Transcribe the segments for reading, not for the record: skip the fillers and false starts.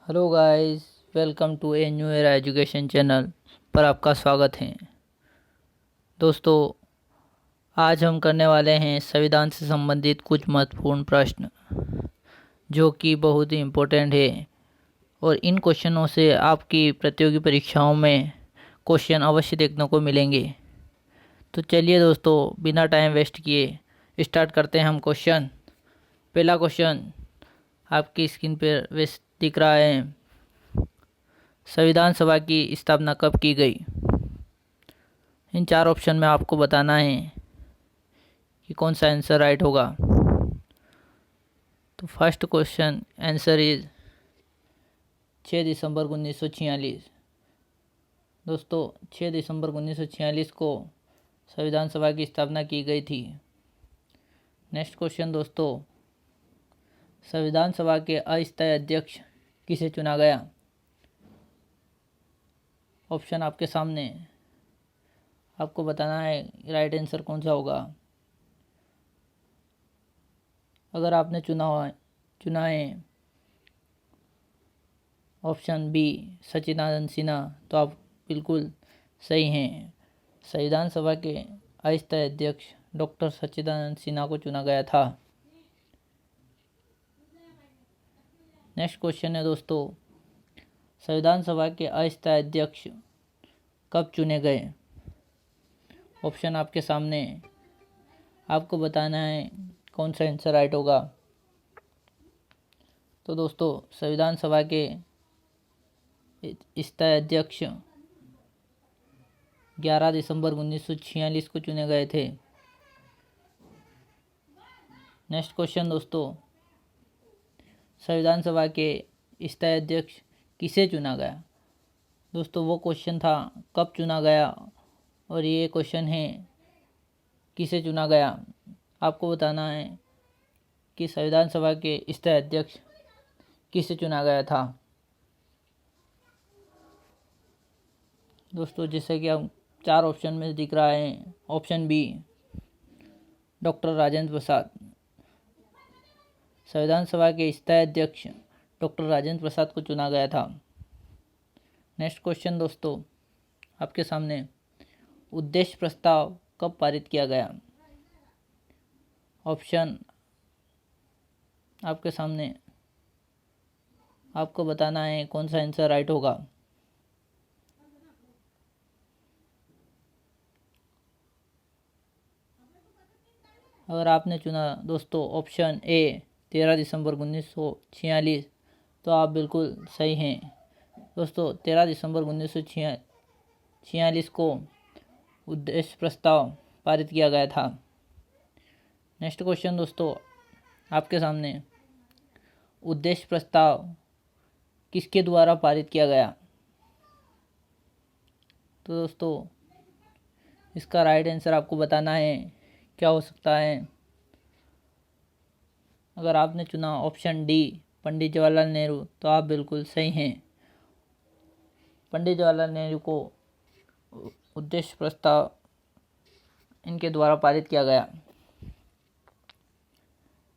Hello guys, welcome to a new era education channel पर आपका स्वागत है। दोस्तों, आज हम करने वाले हैं संविधान से संबंधित कुछ महत्वपूर्ण प्रश्न जो कि बहुत ही इम्पोर्टेंट है और इन क्वेश्चनों से आपकी प्रतियोगी परीक्षाओं में क्वेश्चन अवश्य देखने को मिलेंगे। तो चलिए दोस्तों, बिना टाइम वेस्ट किए स्टार्ट करते हैं हम क्वेश्चन। पहला क्वेश्चन आपकी स्क्रीन पर वैसे दिख रहा है। संविधान सभा की स्थापना कब की गई? इन चार ऑप्शन में आपको बताना है कि कौन सा आंसर राइट होगा। तो फर्स्ट क्वेश्चन आंसर इज 6 दिसंबर 1946। दोस्तों, 6 दिसंबर 1946 को संविधान सभा की स्थापना की गई थी। नेक्स्ट क्वेश्चन दोस्तों, संविधान सभा के अस्थायी अध्यक्ष किसे चुना गया? ऑप्शन आपके सामने, आपको बताना है राइट आंसर कौन सा होगा। अगर आपने चुना है ऑप्शन बी सच्चिदानंद सिन्हा, तो आप बिल्कुल सही हैं। संविधान सभा के अस्थायी अध्यक्ष डॉक्टर सच्चिदानंद सिन्हा को चुना गया था। नेक्स्ट क्वेश्चन है दोस्तों, संविधान सभा के अस्थायी अध्यक्ष कब चुने गए? ऑप्शन आपके सामने, आपको बताना है कौन सा आंसर राइट होगा। तो दोस्तों, संविधान सभा के स्थायी अध्यक्ष 11 दिसंबर 1946 को चुने गए थे। नेक्स्ट क्वेश्चन दोस्तों, संविधान सभा के स्थायी अध्यक्ष किसे चुना गया? दोस्तों, वो क्वेश्चन था कब चुना गया और ये क्वेश्चन है किसे चुना गया। आपको बताना है कि संविधान सभा के स्थायी अध्यक्ष किसे चुना गया था। दोस्तों, जैसे कि हम चार ऑप्शन में दिख रहा है, option B doctor Rajendra Prasad. संविधान सभा के स्थायी अध्यक्ष डॉक्टर राजेंद्र प्रसाद को चुना गया था। नेक्स्ट क्वेश्चन दोस्तों, आपके सामने उद्देश्य प्रस्ताव कब पारित किया गया? ऑप्शन आपके सामने, आपको बताना है कौन सा आंसर राइट होगा। अगर आपने चुना दोस्तों ऑप्शन ए 13 दिसंबर 1946, तो आप बिल्कुल सही हैं। दोस्तों, 13 दिसंबर 1946 को उद्देश्य प्रस्ताव पारित किया गया था। नेक्स्ट क्वेश्चन दोस्तों, आपके सामने उद्देश्य प्रस्ताव किसके द्वारा पारित किया गया? तो दोस्तों, इसका राइट आंसर आपको बताना है क्या हो सकता है। अगर आपने चुना ऑप्शन डी पंडित जवाहरलाल नेहरू, तो आप बिल्कुल सही हैं। पंडित जवाहरलाल नेहरू को उद्देश्य प्रस्ताव इनके द्वारा पारित किया गया।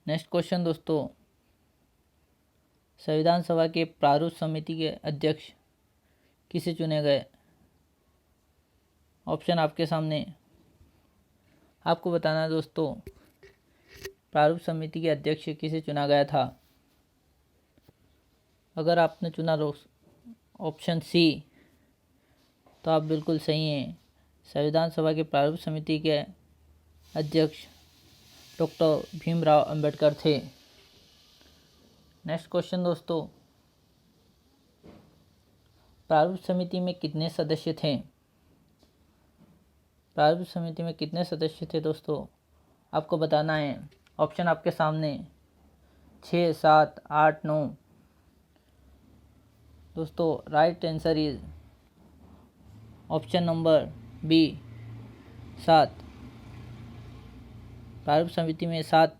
नेक्स्ट क्वेश्चन दोस्तों, संविधान सभा के प्रारूप समिति के अध्यक्ष किसे चुने गए? ऑप्शन आपके सामने, आपको बताना है दोस्तों प्रारूप समिति के अध्यक्ष किसे चुना गया था। अगर आपने चुना ऑप्शन सी, तो आप बिल्कुल सही हैं। संविधान सभा के प्रारूप समिति के अध्यक्ष डॉक्टर भीमराव अंबेडकर थे। नेक्स्ट क्वेश्चन दोस्तों, प्रारूप समिति में कितने सदस्य थे? प्रारूप समिति में कितने सदस्य थे दोस्तों, आपको बताना है। ऑप्शन आपके सामने 6, 7, 8, 9। दोस्तों, right answer is option number B 7। प्रारूप समिति में 7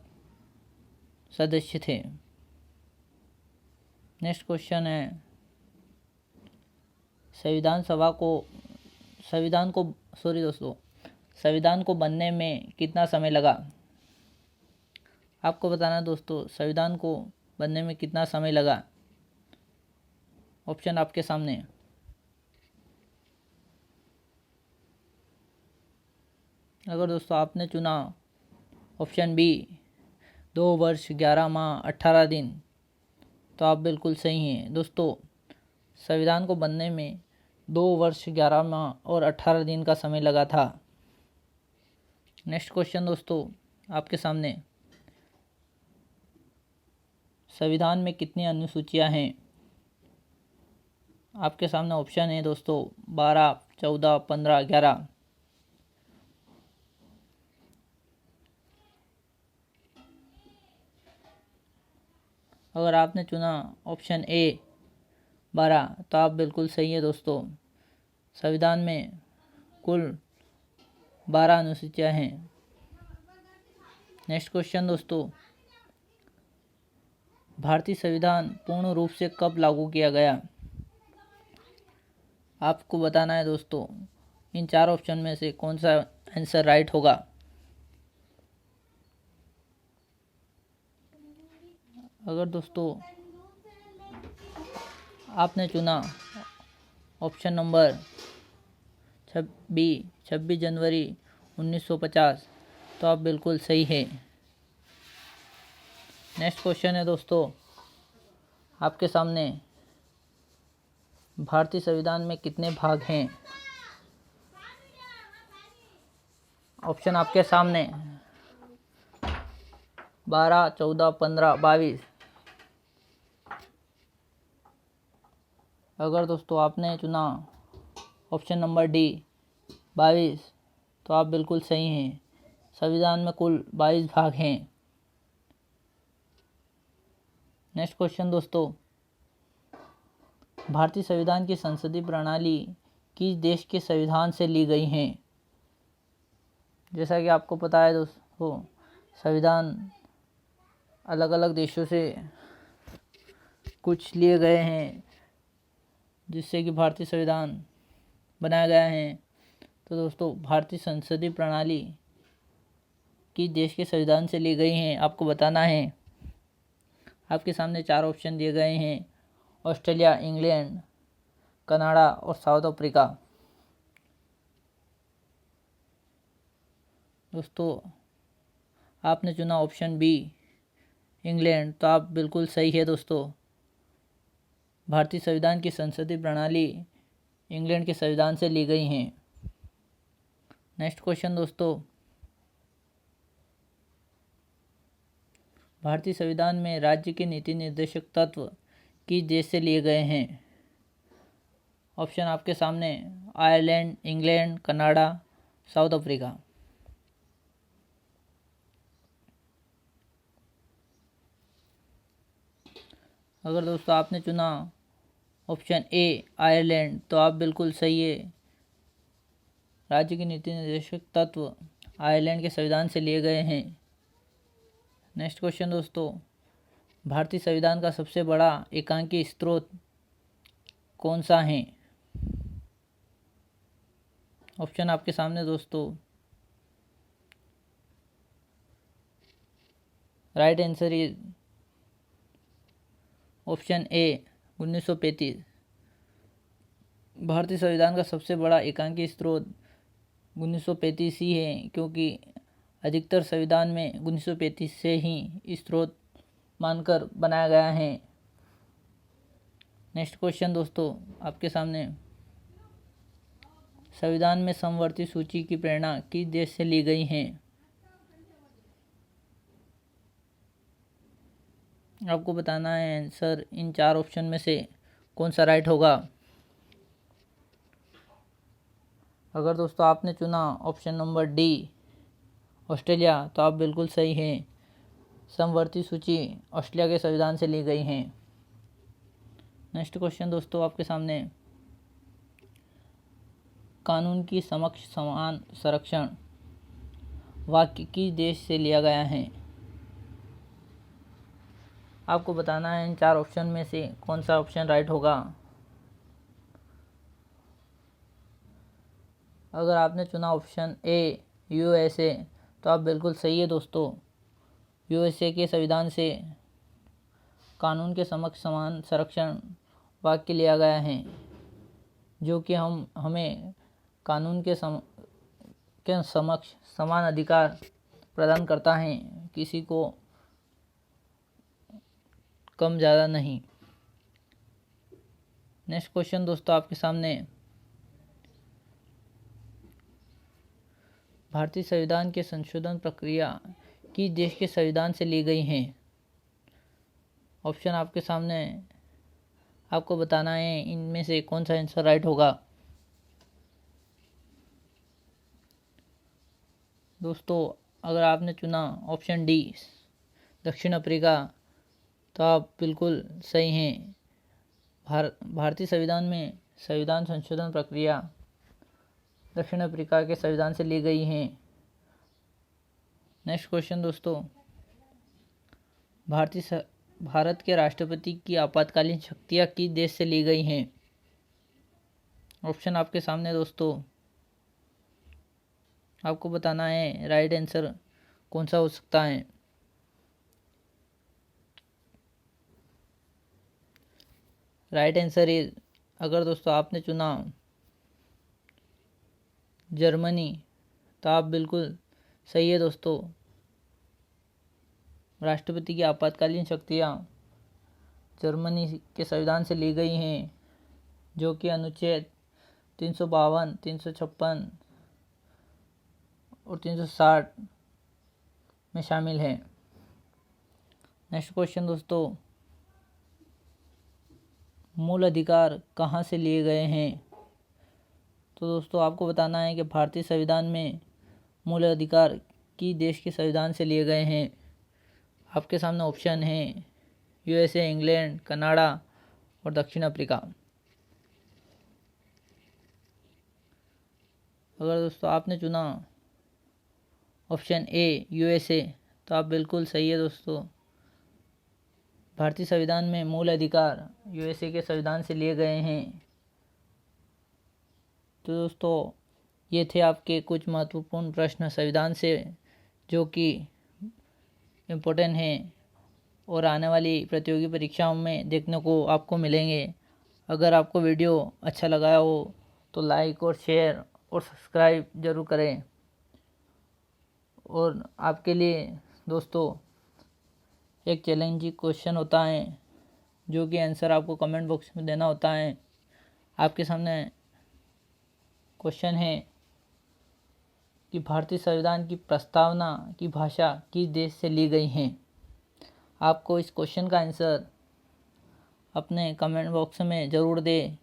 सदस्य थे। नेक्स्ट क्वेश्चन है, संविधान को बनने में कितना समय लगा? आपको बताना दोस्तों संविधान को बनने में कितना समय लगा। ऑप्शन आपके सामने। अगर दोस्तों आपने चुना ऑप्शन बी 2 वर्ष 11 माह 18 दिन, तो आप बिल्कुल सही हैं दोस्तों। संविधान को बनने में 2 वर्ष 11 माह और 18 दिन का समय लगा था। नेक्स्ट क्वेश्चन दोस्तों आपके सामने। संविधान में कितनी अनुसूचियां हैं? आपके सामने ऑप्शन है दोस्तों 12, 14, 15, 11। अगर आपने चुना ऑप्शन ए 12, तो आप बिल्कुल सही है दोस्तों। संविधान में कुल 12 अनुसूचियां हैं। नेक्स्ट क्वेश्चन दोस्तों, भारतीय संविधान पूर्ण रूप से कब लागू किया गया? आपको बताना है दोस्तों इन 4 ऑप्शन में से कौन सा आंसर राइट होगा। अगर दोस्तों आपने चुना ऑप्शन नंबर 26 जनवरी 1950, तो आप बिल्कुल सही है। नेक्स्ट क्वेश्चन है दोस्तों आपके सामने, भारतीय संविधान में कितने भाग हैं? ऑप्शन आपके सामने 12, 14, 15, 22। अगर दोस्तों आपने चुना ऑप्शन नंबर डी 22, तो आप बिल्कुल सही हैं। संविधान में कुल 22 भाग हैं। नेक्स्ट क्वेश्चन दोस्तों, भारतीय संविधान की संसदीय प्रणाली किस देश के संविधान से ली गई हैं? जैसा कि आपको पता है दोस्तों, संविधान अलग अलग देशों से कुछ लिए गए हैं जिससे कि भारतीय संविधान बनाया गया है। तो दोस्तों भारतीय संसदीय प्रणाली किस देश के संविधान से ली गई हैं आपको बताना है। आपके सामने 4 ऑप्शन दिए गए हैं, ऑस्ट्रेलिया, इंग्लैंड, कनाडा और साउथ अफ्रीका। दोस्तों आपने चुना ऑप्शन बी इंग्लैंड, तो आप बिल्कुल सही है दोस्तों। भारतीय संविधान की संसदीय प्रणाली इंग्लैंड के संविधान से ली गई हैं। नेक्स्ट क्वेश्चन दोस्तों, भारतीय संविधान में राज्य के नीति निर्देशक तत्व किस देश से लिए गए हैं? ऑप्शन आपके सामने Ireland, England, Canada, south Africa. अगर दोस्तों आपने चुना ऑप्शन ए आयरलैंड, तो आप बिल्कुल सही है। राज्य के नीति निर्देशक तत्व आयरलैंड के संविधान से लिए गए हैं। नेक्स्ट क्वेश्चन दोस्तों, भारतीय संविधान का सबसे बड़ा एकांकी स्रोत कौन सा है? ऑप्शन आपके सामने दोस्तों। Right answer is option A 1935। भारतीय संविधान का सबसे बड़ा एकांकी स्रोत 1935 ही है, क्योंकि अधिकतर संविधान में 1935 से ही स्रोत मानकर बनाया गया है। नेक्स्ट क्वेश्चन दोस्तों आपके सामने, संविधान में समवर्ती सूची की प्रेरणा किस देश से ली गई है? आपको बताना है आंसर इन 4 ऑप्शन में से कौन सा राइट होगा। अगर दोस्तों आपने चुना ऑप्शन नंबर डी ऑस्ट्रेलिया, तो आप बिल्कुल सही हैं। समवर्ती सूची ऑस्ट्रेलिया के संविधान से ली गई हैं। नेक्स्ट क्वेश्चन दोस्तों आपके सामने, कानून की समक्ष समान संरक्षण वाक्य किस देश से लिया गया है? आपको बताना है इन 4 ऑप्शन में से कौन सा ऑप्शन राइट होगा। अगर आपने चुना ऑप्शन ए यूएसए, तो आप बिल्कुल सही है दोस्तों। यूएसए के संविधान से कानून के समक्ष समान संरक्षण वाक्य लिया गया है जो कि हमें कानून के समक्ष समान अधिकार प्रदान करता है, किसी को कम ज़्यादा नहीं। नेक्स्ट क्वेश्चन दोस्तों आपके सामने, भारतीय संविधान के संशोधन प्रक्रिया किस देश के संविधान से ली गई है? ऑप्शन आपके सामने, आपको बताना है इनमें से कौन सा आंसर राइट होगा। दोस्तों अगर आपने चुना ऑप्शन डी दक्षिण अफ्रीका, तो आप बिल्कुल सही हैं। भारतीय संविधान में संविधान संशोधन प्रक्रिया दक्षिण अफ्रीका के संविधान से ली गई है। नेक्स्ट क्वेश्चन दोस्तों, भारत के राष्ट्रपति की आपातकालीन शक्तियाँ किस देश से ली गई हैं? ऑप्शन आपके सामने दोस्तों, आपको बताना है राइट आंसर कौन सा हो सकता है। राइट आंसर इज, अगर दोस्तों आपने चुना जर्मनी, तो आप बिल्कुल सही है दोस्तों। राष्ट्रपति की आपातकालीन शक्तियाँ जर्मनी के संविधान से ली गई हैं, जो कि अनुच्छेद 352, 356 और 360 में शामिल है। नेक्स्ट क्वेश्चन दोस्तों, मूल अधिकार कहाँ से लिए गए हैं? तो दोस्तों आपको बताना है कि भारतीय संविधान में मूल अधिकार किस देश के संविधान से लिए गए हैं। आपके सामने ऑप्शन है यूएसए, इंग्लैंड, कनाडा और दक्षिण अफ्रीका। अगर दोस्तों आपने चुना ऑप्शन ए यूएसए, तो आप बिल्कुल सही है दोस्तों। भारतीय संविधान में मूल अधिकार यूएसए के संविधान से लिए गए हैं। तो दोस्तों ये थे आपके कुछ महत्वपूर्ण प्रश्न संविधान से, जो कि इम्पोर्टेंट हैं और आने वाली प्रतियोगी परीक्षाओं में देखने को आपको मिलेंगे। अगर आपको वीडियो अच्छा लगा हो तो लाइक और शेयर और सब्सक्राइब ज़रूर करें। और आपके लिए दोस्तों एक चैलेंजिंग क्वेश्चन होता है, जो कि आंसर आपको कमेंट बॉक्स में देना होता है। आपके सामने क्वेश्चन है कि भारतीय संविधान की प्रस्तावना की भाषा किस देश से ली गई है? आपको इस क्वेश्चन का आंसर अपने कमेंट बॉक्स में ज़रूर दें।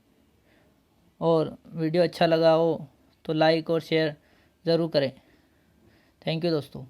और वीडियो अच्छा लगा हो तो लाइक और शेयर ज़रूर करें। थैंक यू दोस्तों।